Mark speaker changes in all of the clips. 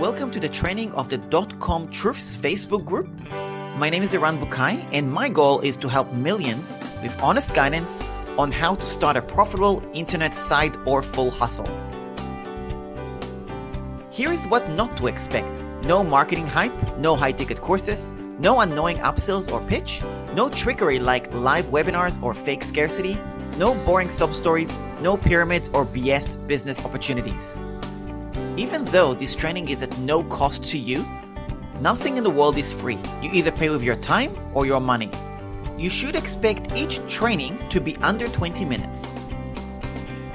Speaker 1: Welcome to the training of the DotCom Truths Facebook group. My name is Eran Bukai, and my goal is to help millions with honest guidance on how to start a profitable internet side or full hustle. Here is what not to expect. No marketing hype, no high-ticket courses, no annoying upsells or pitch, no trickery like live webinars or fake scarcity, no boring sub-stories, no pyramids or BS business opportunities. Even though this training is at no cost to you, nothing in the world is free. You either pay with your time or your money. You should expect each training to be under 20 minutes.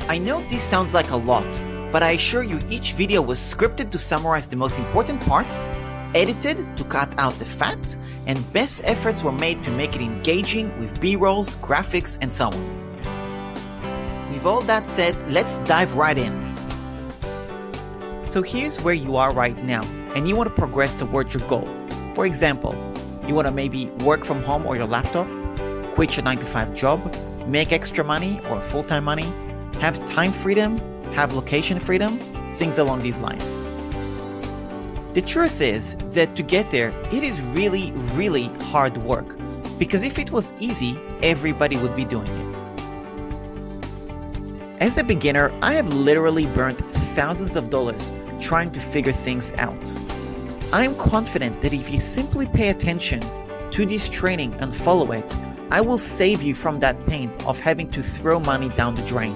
Speaker 1: I know this sounds like a lot, but I assure you each video was scripted to summarize the most important parts, edited to cut out the fat, and best efforts were made to make it engaging with B-rolls, graphics, and so on. With all that said, let's dive right in. So here's where you are right now, and you want to progress towards your goal. For example, you want to maybe work from home or your laptop, quit your 9-to-5 job, make extra money or full-time money, have time freedom, have location freedom, things along these lines. The truth is that to get there, it is really, really hard work, because if it was easy, everybody would be doing it. As a beginner, I have literally burnt thousands of dollars trying to figure things out. I am confident that if you simply pay attention to this training and follow it, I will save you from that pain of having to throw money down the drain.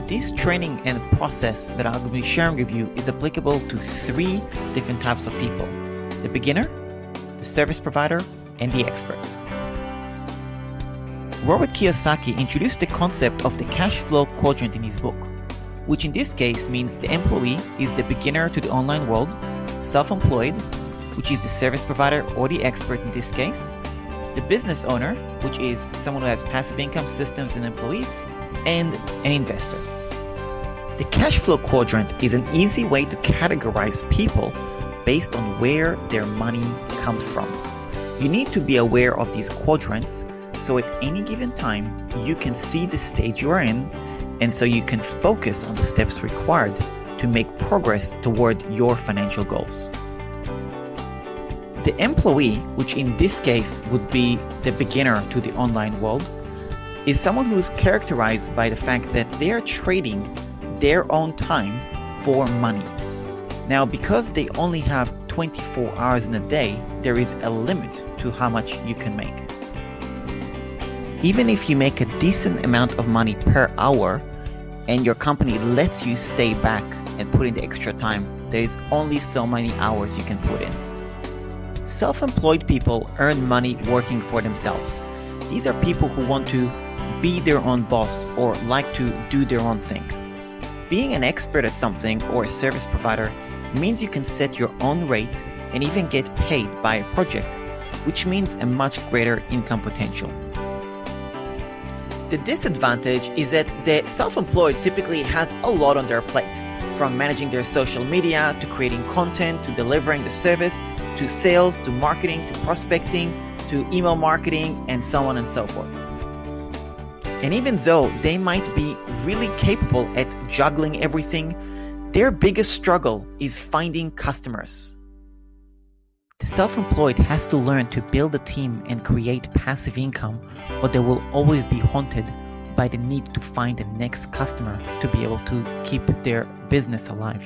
Speaker 1: This training and process that I'll be sharing with you is applicable to 3 different types of people: the beginner, the service provider, and the expert. Robert Kiyosaki introduced the concept of the cash flow quadrant in his book, which in this case means the employee is the beginner to the online world, self-employed, which is the service provider or the expert in this case, the business owner, which is someone who has passive income systems and employees, and an investor. The cash flow quadrant is an easy way to categorize people based on where their money comes from. You need to be aware of these quadrants so at any given time you can see the stage you are in, and so you can focus on the steps required to make progress toward your financial goals. The employee, which in this case would be the beginner to the online world, is someone who is characterized by the fact that they are trading their own time for money. Now, because they only have 24 hours in a day, there is a limit to how much you can make. Even if you make a decent amount of money per hour and your company lets you stay back and put in the extra time, there is only so many hours you can put in. Self-employed people earn money working for themselves. These are people who want to be their own boss or like to do their own thing. Being an expert at something or a service provider means you can set your own rate and even get paid by a project, which means a much greater income potential. The disadvantage is that the self-employed typically has a lot on their plate, from managing their social media, to creating content, to delivering the service, to sales, to marketing, to prospecting, to email marketing, and so on and so forth. And even though they might be really capable at juggling everything, their biggest struggle is finding customers. The self-employed has to learn to build a team and create passive income, or they will always be haunted by the need to find the next customer to be able to keep their business alive.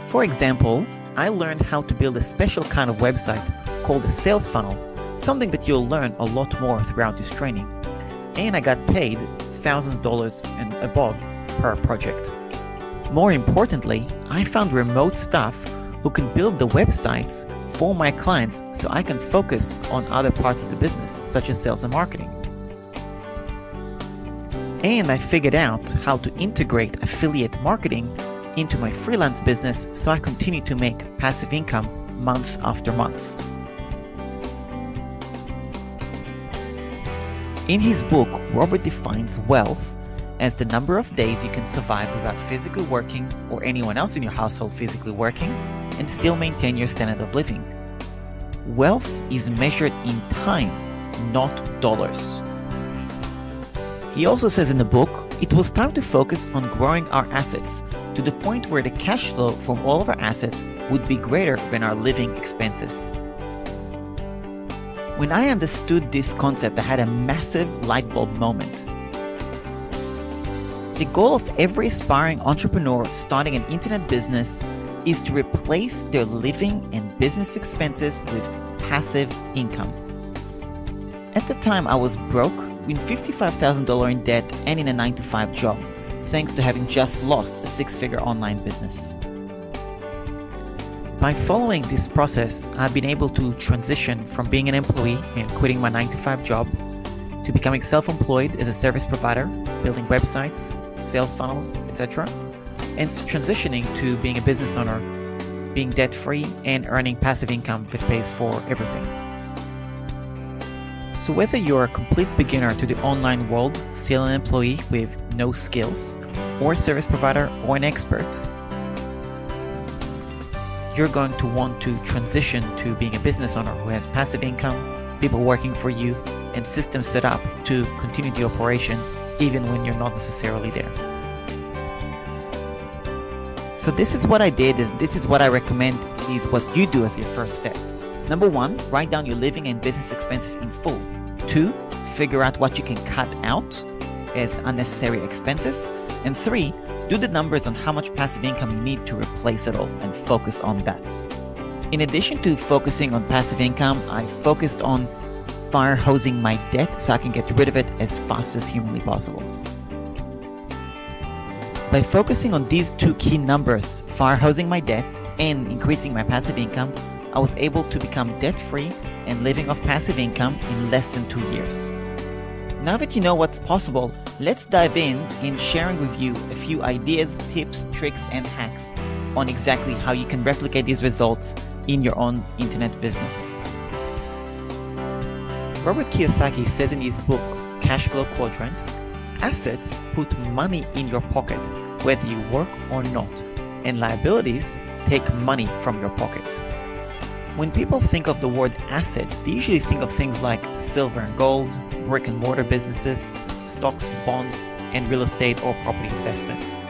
Speaker 1: For example, I learned how to build a special kind of website called a sales funnel, something that you'll learn a lot more throughout this training. And I got paid thousands of dollars and above per project. More importantly, I found remote staff who can build the websites for my clients so I can focus on other parts of the business, such as sales and marketing. And I figured out how to integrate affiliate marketing into my freelance business so I continue to make passive income month after month. In his book, Robert defines wealth as the number of days you can survive without physically working or anyone else in your household physically working and still maintain your standard of living. Wealth is measured in time, not dollars. He also says in the book, It was time to focus on growing our assets to the point where the cash flow from all of our assets would be greater than our living expenses. When I understood this concept, I had a massive light bulb moment. The goal of every aspiring entrepreneur starting an internet business is to replace their living and business expenses with passive income. At the time, I was broke, with $55,000 in debt and in a 9-to-5 job, thanks to having just lost a 6-figure online business. By following this process, I've been able to transition from being an employee and quitting my 9-to-5 job to becoming self-employed as a service provider, building websites, sales funnels, etc., and transitioning to being a business owner, being debt-free and earning passive income that pays for everything. So whether you're a complete beginner to the online world, still an employee with no skills, or a service provider or an expert, you're going to want to transition to being a business owner who has passive income, people working for you, and systems set up to continue the operation even when you're not necessarily there. So this is what I did, and this is what I recommend is what you do as your first step. Number 1, write down your living and business expenses in full. 2, figure out what you can cut out as unnecessary expenses. And 3, do the numbers on how much passive income you need to replace it all and focus on that. In addition to focusing on passive income, I focused on fire hosing my debt so I can get rid of it as fast as humanly possible. By focusing on these 2 key numbers, fire hosing my debt and increasing my passive income, I was able to become debt-free and living off passive income in less than 2 years. Now that you know what's possible, let's dive in sharing with you a few ideas, tips, tricks, and hacks on exactly how you can replicate these results in your own internet business. Robert Kiyosaki says in his book, Cash Flow Quadrant, assets put money in your pocket, whether you work or not, and liabilities take money from your pocket. When people think of the word assets, they usually think of things like silver and gold, brick and mortar businesses, stocks, bonds, and real estate or property investments.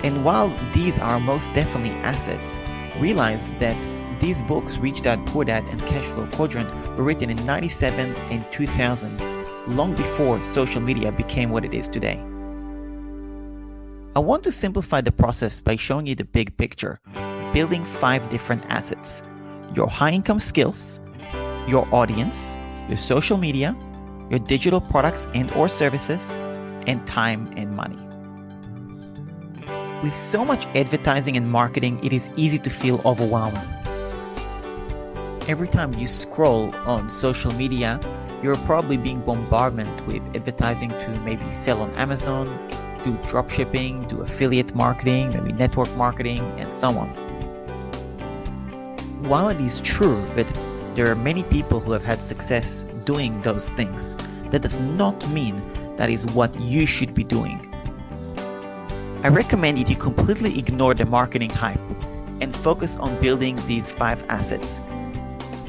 Speaker 1: And while these are most definitely assets, realize that these books, Rich Dad, Poor Dad, and Cash Flow Quadrant, were written in 1997 and 2000, long before social media became what it is today. I want to simplify the process by showing you the big picture, building 5 different assets: your high-income skills, your audience, your social media, your digital products and or services, and time and money. With so much advertising and marketing, it is easy to feel overwhelmed. Every time you scroll on social media, you're probably being bombarded with advertising to maybe sell on Amazon, do dropshipping, do affiliate marketing, maybe network marketing, and so on. While it is true that there are many people who have had success doing those things, that does not mean that is what you should be doing. I recommend that you completely ignore the marketing hype and focus on building these 5 assets.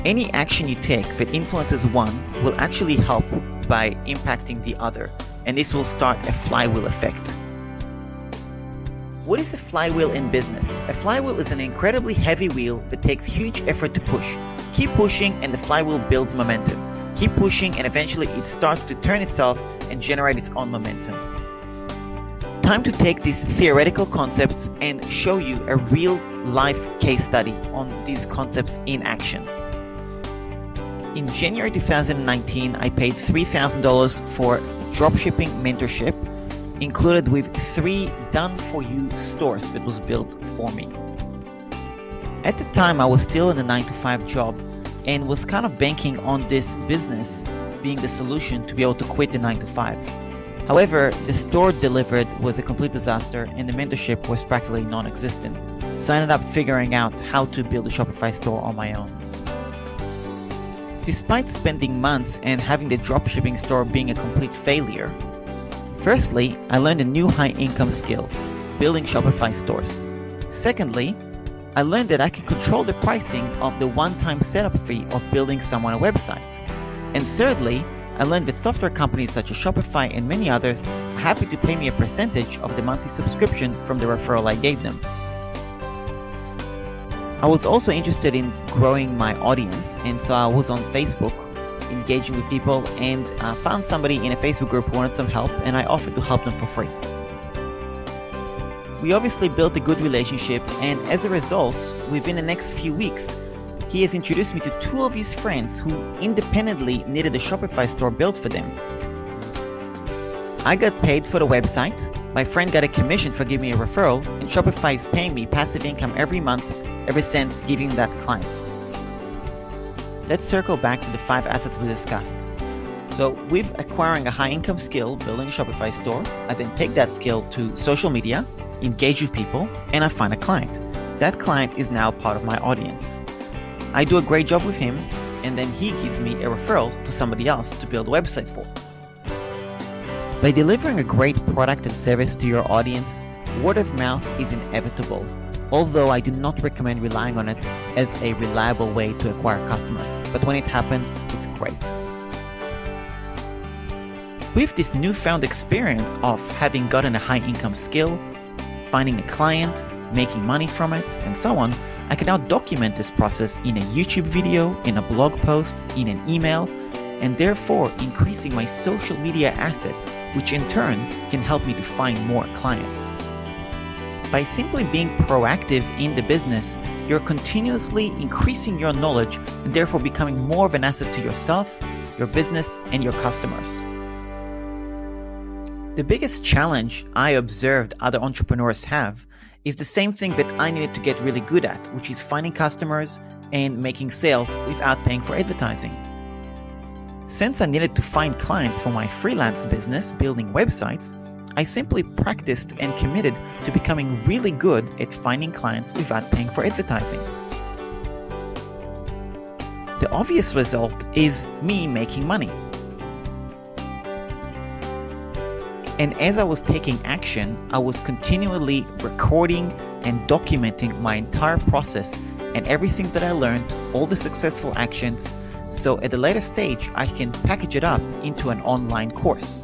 Speaker 1: Any action you take that influences one will actually help by impacting the other, and this will start a flywheel effect. What is a flywheel in business? A flywheel is an incredibly heavy wheel that takes huge effort to push. Keep pushing and the flywheel builds momentum. Keep pushing and eventually it starts to turn itself and generate its own momentum. Time to take these theoretical concepts and show you a real life case study on these concepts in action. In January 2019, I paid $3,000 for dropshipping mentorship, included with 3 done-for-you stores that was built for me. At the time, I was still in a 9-to-5 job and was kind of banking on this business being the solution to be able to quit the 9-to-5. However, the store delivered was a complete disaster and the mentorship was practically non-existent. So I ended up figuring out how to build a Shopify store on my own. Despite spending months and having the dropshipping store being a complete failure, firstly, I learned a new high-income skill, building Shopify stores. Secondly, I learned that I can control the pricing of the one-time setup fee of building someone a website. And thirdly, I learned that software companies such as Shopify and many others are happy to pay me a percentage of the monthly subscription from the referral I gave them. I was also interested in growing my audience, and so I was on Facebook engaging with people, and found somebody in a Facebook group who wanted some help, and I offered to help them for free. We obviously built a good relationship, and as a result, within the next few weeks, he has introduced me to two of his friends who independently needed a Shopify store built for them. I got paid for the website, my friend got a commission for giving me a referral, and Shopify is paying me passive income every month ever since giving that client. Let's circle back to the 5 assets we discussed. So with acquiring a high-income skill, building a Shopify store, I then take that skill to social media, engage with people, and I find a client. That client is now part of my audience. I do a great job with him, and then he gives me a referral for somebody else to build a website for. By delivering a great product and service to your audience, word of mouth is inevitable, although I do not recommend relying on it as a reliable way to acquire customers. But when it happens, it's great. With this newfound experience of having gotten a high-income skill, finding a client, making money from it, and so on, I can now document this process in a YouTube video, in a blog post, in an email, and therefore increasing my social media asset, which in turn can help me to find more clients. By simply being proactive in the business, you're continuously increasing your knowledge and therefore becoming more of an asset to yourself, your business, and your customers. The biggest challenge I observed other entrepreneurs have is the same thing that I needed to get really good at, which is finding customers and making sales without paying for advertising. Since I needed to find clients for my freelance business, building websites, I simply practiced and committed to becoming really good at finding clients without paying for advertising. The obvious result is me making money. And as I was taking action, I was continually recording and documenting my entire process and everything that I learned, all the successful actions, so at a later stage I can package it up into an online course.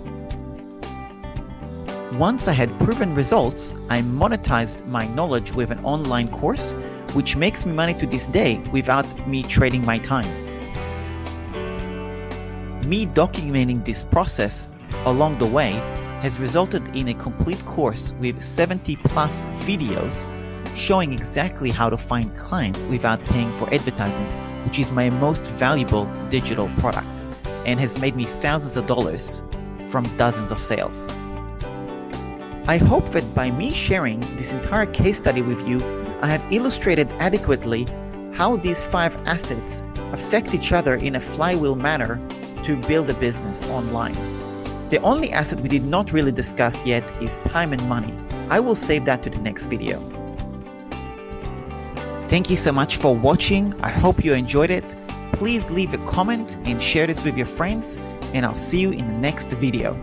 Speaker 1: Once I had proven results, I monetized my knowledge with an online course, which makes me money to this day without me trading my time. Me documenting this process along the way has resulted in a complete course with 70 plus videos showing exactly how to find clients without paying for advertising, which is my most valuable digital product and has made me thousands of dollars from dozens of sales. I hope that by me sharing this entire case study with you, I have illustrated adequately how these 5 assets affect each other in a flywheel manner to build a business online. The only asset we did not really discuss yet is time and money. I will save that to the next video. Thank you so much for watching. I hope you enjoyed it. Please leave a comment and share this with your friends, and I'll see you in the next video.